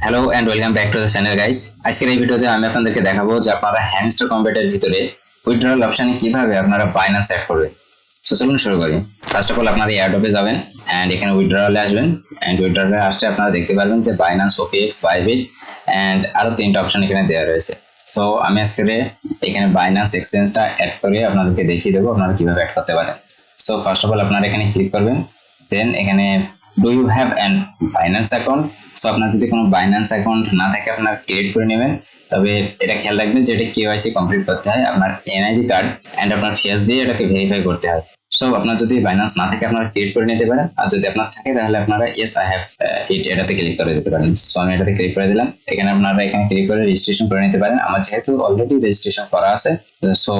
Hello and welcome back to the channel guys. আজকের এই ভিডিওতে আমি আপনাদেরকে দেখাবো যে আপনারা হ্যামস্টার কম্পিউটারের ভিতরে উইথড্রল অপশনে কিভাবে আপনারা বাইন্যান্স অ্যাড করবেন। সো চলুন শুরু করি। ফার্স্ট অফ অল আপনারা এয়ারড্রপে যাবেন এন্ড এখানে উইথড্রলে আসবেন এন্ড উইথড্রলে আসলে আপনারা দেখতে পারবেন যে বাইন্যান্স, ওপিএক্স, বাইবিট এন্ড আরো তিনটা অপশন এখানে দেওয়া রয়েছে। সো আমি আজকে এখানে বাইন্যান্স এক্সচেঞ্জটা অ্যাড করে আপনাদেরকে দেখিয়ে দেবো আপনারা কিভাবে অ্যাড করতে পারেন। সো ফার্স্ট অফ অল আপনারা এখানে ক্লিক করবেন, দেন এখানে do you have an binance account. So আপনার যদি কোনো বাইন্যান্স অ্যাকাউন্ট না থাকে আপনার ক্রিয়েট করে নেবেন। তবে এটা খেয়াল রাখবেন যে এটা কেওয়াইসি কমপ্লিট করতে হয়, আপনার এনআইডি কার্ড এন্ড আপনার ফেস দিয়ে এটাকে ভেরিফাই করতে হয়। সো আপনার যদি বাইন্যান্স না থাকে আপনারা ক্রিয়েট করে নিতে পারেন, আর যদি আপনার থাকে তাহলে আপনারা ইয়েস আই হ্যাভ ইট এটাতে ক্লিক করে দিতে পারেন। সো আমি এটাতে ক্লিক করে দিলাম। এখানে আপনারা এখানে ক্লিক করে রেজিস্ট্রেশন করে নিতে পারেন। আমার যেহেতু অলরেডি রেজিস্ট্রেশন করা আছে, সো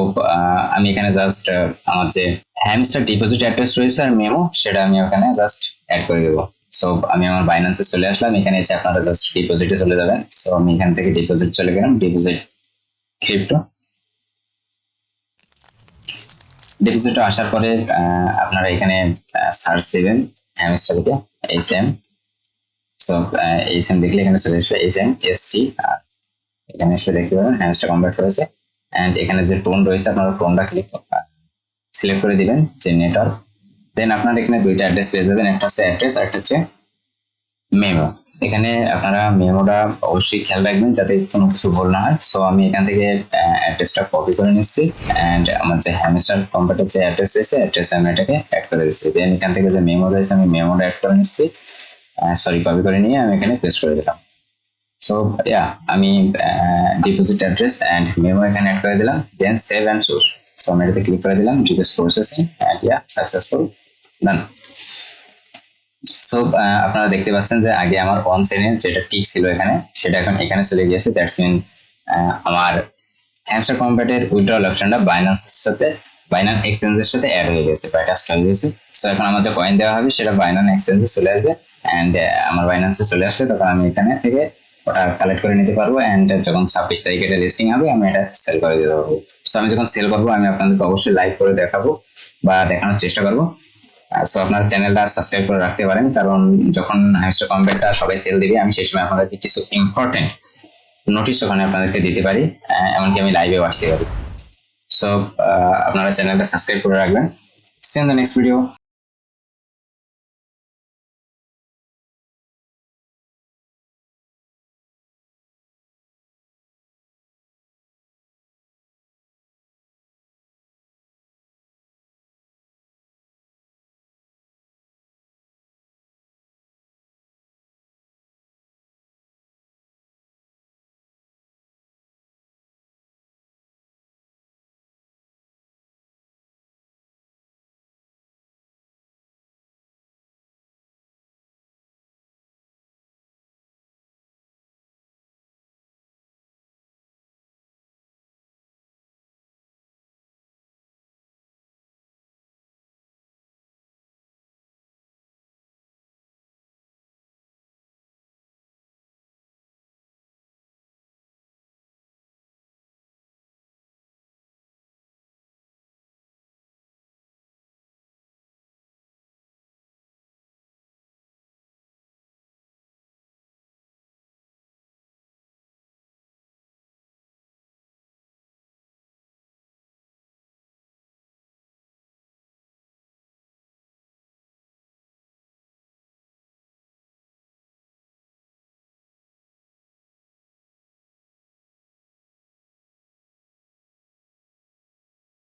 আমি এখানে জাস্ট আমার যে হ্যামস্টার ডিপোজিট অ্যাড্রেস রয়েছে আর মেমো সেটা আমি ওখানে জাস্ট অ্যাড করে দেবো। সো আমি আমার বাইন্যান্সে চলে আসলাম, এখানে এসে আপনারা জাস্ট ডিপোজিটে চলে যাবেন। সো আমি এখান থেকে ডিপোজিট চলে গেলাম, ডিপোজিট ক্রিপ্টো। ডিপোজিটে আসার পরে আপনারা এখানে সার্চ দেবেন হ্যামস্টার লিখে এইচএম। সো এইচএম দেখলে এখানে চলে আসবে এইচএম এসটি, আর এখানে এসে দেখতে পাবেন হ্যামস্টার কনভার্ট হয়েছে। এন্ড এখানে যে টোন রয়েছে আপনারা টোনটা সিলেক্ট করে দিবেন যে নেটওয়ার্ক। দেন আপনারা এখানে দুইটা অ্যাড্রেস পেয়ে যাবেন, একটা হচ্ছে অ্যাড্রেস আর একটা হচ্ছে মেমো। এখানে আপনারা মেমোটা অবশ্যই খেয়াল রাখবেন যাতে কোনো কিছু ভুল না হয়। সো আমি এখান থেকে অ্যাড্রেসটা কপি করে নিচ্ছি এন্ড আমার যে হ্যামস্টার কম্পিউটার যে অ্যাড্রেস রয়েছে অ্যাড্রেসে আমি এটাকে অ্যাড করে দিচ্ছি। দেন এখান থেকে যে মেমো রয়েছে আমি মেমোটা অ্যাড করে নিচ্ছি, কপি করে নিয়ে আমি এখানে পেস্ট করে দিলাম। সো আমি ডিপোজিট অ্যাড্রেস এন্ড মেমো এখানে অ্যাড করে দিলাম। Then save and source. So আমি এটাতে ক্লিক করে দিলাম, request processing and successful, done. So আপনারা দেখতে পাচ্ছেন যে আগে আমার অন চেনের যেটা টিক ছিল এখানে, সেটা এখন এখানে চলে গিয়েছে। দ্যাটস মিন আমার হ্যামস্টার কম্পিউটারের উইথড্রল অপশনটা বাইন্যান্স এক্সচেঞ্জের সাথে অ্যাড হয়ে গেছে বা অ্যাটাচ হয়ে গেছে। সো এখন আমার যে কয়েন দেওয়া হবে সেটা বাইন্যান্স এক্সচেঞ্জে চলে আসবে এন্ড আমার বাইন্যান্সে চলে আসলে তখন আমি এখানে থেকে ওটা কালেক্ট করে নিতে পারবো এন্ড যখন 26 তারিখে এটা লিস্টিং হবে আমি এটা সেল করে দিতে পারবো। সো আমি যখন সেল করবো আমি আপনাদেরকে অবশ্যই লাইভ করে দেখাবো বা দেখানোর চেষ্টা করবো। সো আপনার চ্যানেলটা সাবস্ক্রাইব করে রাখতে পারেন, কারণ যখন হ্যামস্টার কম্পিউটারটা সবাই সেল দিবে আমি সেই সময় আপনাদেরকে কিছু ইম্পর্টেন্ট নোটিশ ওখানে আপনাদেরকে দিতে পারি, এমনকি আমি লাইভেও আসতে পারি। সো আপনারা চ্যানেলটা সাবস্ক্রাইব করে রাখবেন। See in the next video.